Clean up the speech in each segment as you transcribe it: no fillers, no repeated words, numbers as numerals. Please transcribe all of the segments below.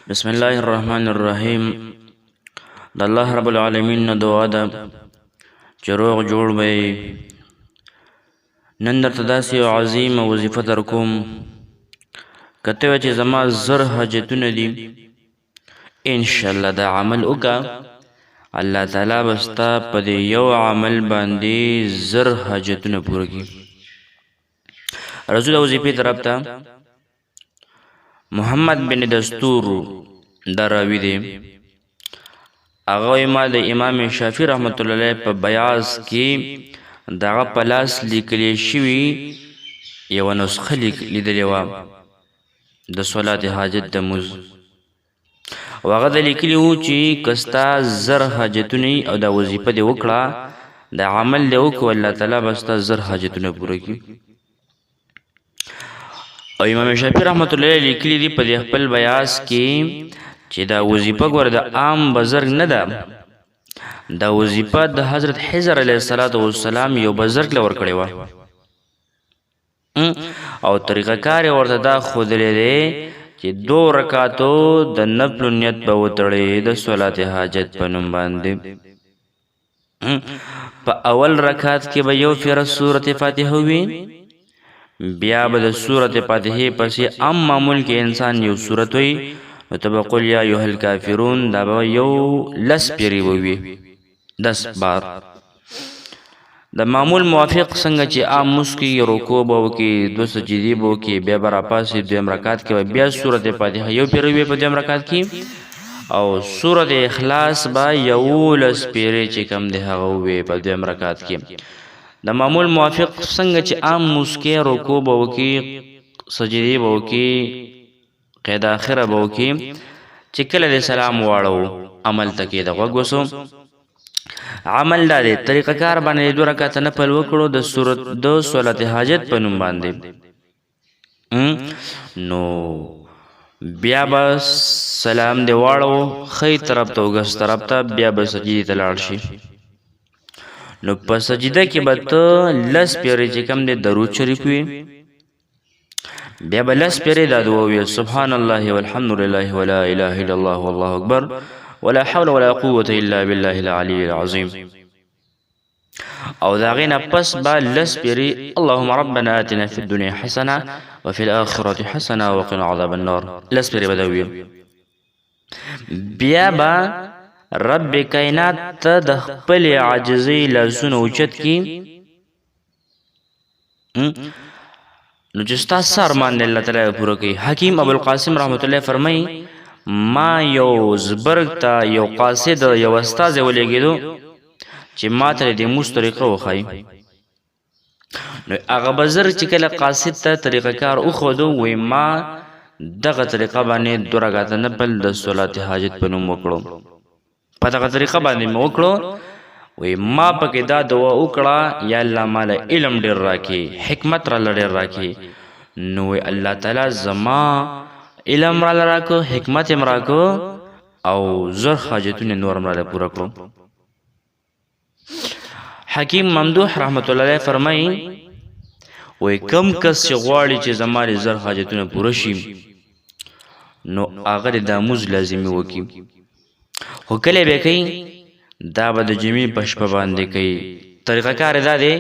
بسم الله الرحمن الرحیم. د الله رب العالمین نه دعا ده چې روغ جوړ به نن درته داسې یو عظیمه وظیفه در کوم. که ته وایې چې زما زر حاجتونه دي، انشاءالله دا عمل وکړه، الله تعالی به ستا په دې یو عمل باندې زر حاجتونه پوره کړي. رسول وظیفې طرف ته محمد بن دستور دا راوی دی. هغه ما د امام شافعي رحمت الله علیه په بیاض کې دغه په لاس لیکلی شوي یوه نسخه لیدلې وه د صلات حاجت د مونځ، او هغه د لیکلي وو چې که ستا زر حاجتونه او دا وظیفه دې وکړه، دا عمل دې وکړو، الله تعالی به ستا زر حاجتونه پوره کړي. او امام شافعي رحمت الله علیه لیکلي دي په دې خپل بیاض کې چې دا وظیفه ګوره د عام بزرګ نه ده، دا وظیفه د حضرت حضر علیه السلام یو بزرګ له ورکړې وه، او طریقه کار یې ورته دا ښودلی دی چې 2 رکعاتو د نفل نیت به وتړې د صلات حاجت په نوم باندې. په اول رکعت کې به یو فیره سورت فاتحه وي، بیا به د سورت فاتحې پسې عام معمول کې انسان یو سورت وي، نو ته به قل یا ایها الکافرون دا به یو 10 پیرې به وي، 10 بار. د معمول موافق څنګه چې عام مونځ کې رکوع به وکړي، 2 سجدې به وکړي، بیا به راپاسې 2 رکعت کې به بیا سورت فاتحه یو پیرې وي په 2 رکعت کې، او سورت اخلاص به 11 پیرې چې کم دی هغه وي په 2 رکعت کې. د معمول موافق څنګه چې عام مونځ کې رکوع به وکړي، سجدې به وکړي، قید آخره به وکړي، چې کله د سلام واړو عمل ته کې د غوږ وسو. عمل دا دی طریقه کار باندې 2 رکعت نفل وکړو د صلات حاجت په نوم باندې، نو بیا به سلام دی واړو ښی طرف ته اوږست طرف ته، بیا به سجدې ته لاړ شي. نو په سجده کې به ته 10 پیرې چې کم دی درود شریف وي، بیا به 10 پیرې دا دعا وي سبحان الله والحمد لله ولا اله الا الله والله اکبر ولا حول ولا قوة الا بالله العلي العظيم. او دا غینا پس با 10 پیرې اللهم ربنا آتنا في الدنيا حسنه وفي الاخره حسنه وقنا عذاب النار 10 پیرې به دا وي. بیا به رب کائنات ته د خپل عاجزۍ لاسونه اوچت کړي، نو چې ستا څه ارمان دی الله تعالی پوره کوي. حکیم ابوالقاسم رحمت الله فرمایي ما یو زبرګ ته یو قاصد یو استازی ولېږېدو چې ما ته د مونځ طریقه وښایي، نو هغه بزر چې کله قاصد ته طریقه کار وښودو، وایي ما دغه طریقه باندې 2 رکعته نفل د صلات حاجت په نوم وکړو، په دغه طریقه باندې مې وکړو، وی ما پکې دا دعا وکړه یا الله مالا علم ډېر راکړي، حکمت راله ډېر راکړي، نو وی الله تعالی زما علم راله راکړو، حکمت یې راکړو، او زر حاجتونه نور هم راله پوره کړو. حکیم ممدوح رحمت الله علیه فرمایي وی کم کس چې غواړي چې زما د زر حاجتونه پوره شي، نو هغه د مونځ لازمي وکړي، خو کله به کوي دا به د جمعې په شپه باندې کوي. طریقه کار دا دی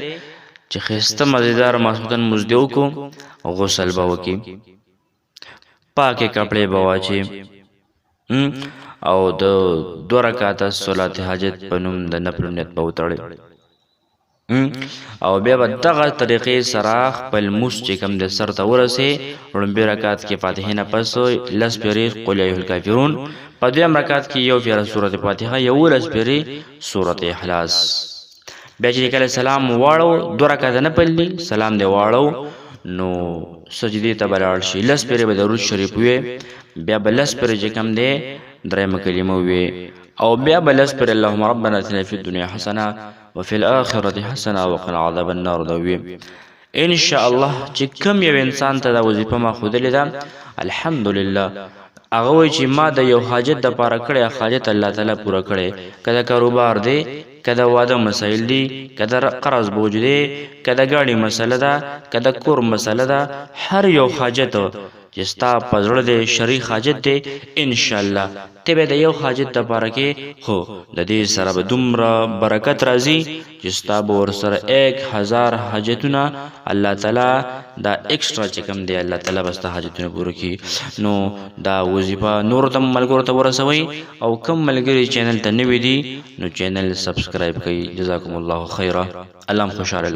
چې ښایسته مزېدار ماسپښین مونځ دې وکړو، غسل به وکړي، پاکې کپړې به واچي، او د 2 رکعته صلات حاجت په نوم د نفل نیت به وتړي، او بیا به دغه طریقې سره خپل مونځ چې کوم د سر ته ورسې، لومبي رکعت کې فاتحې نه پس 10 پیرې قل یا ایها الکافرون، په 2 رکعت کې یو پیره سورت فاتحه، 11 پیرې سورت اخلاص. بیا چې کله سلام واړو 2 رکعت نفل دي، سلام دی واړو، نو سجدې ته به لاړ شي، 10 پیرې به درود شریف وي، بیا به 10 پیرې چې کوم دی درېیمه کلمه وي، او بیا به 10 پیرې اللهم ربنا آتنا في الدنيا حسنه وفي الاخره حسنه وقنا عذاب النار دا وي. ان شاء الله چې کوم یو انسان ته دا وظیفه ما ښودلې ده، الحمدلله هغه وایي چې ما د یو حاجت دپاره کړی، حاجت الله تعالی پوره کړی، که د کاروبار دی، که د واده مسایل دي، که د قرض بوج دی، که د ګاډي مسله ده، که د کور مسله ده، هر یو حاجت چې چې ستا په زړه د شرعي حاجت دی ان شاء الله ته به د یو حاجت لپاره کې هو د دې سره به دومره برکت راځي چې ستا به ورسره 1000 حاجتونه الله تعالی دا ایکسټرا چې کوم دی الله تعالی به ستا حاجتونه پوره کړي. نو دا وظیفه نور تم ملګرو ته ورسوي او کم ملګري چینل ته نوي دي نو چینل سبسکرایب کړئ. جزاکم الله خیره. الله خوشاله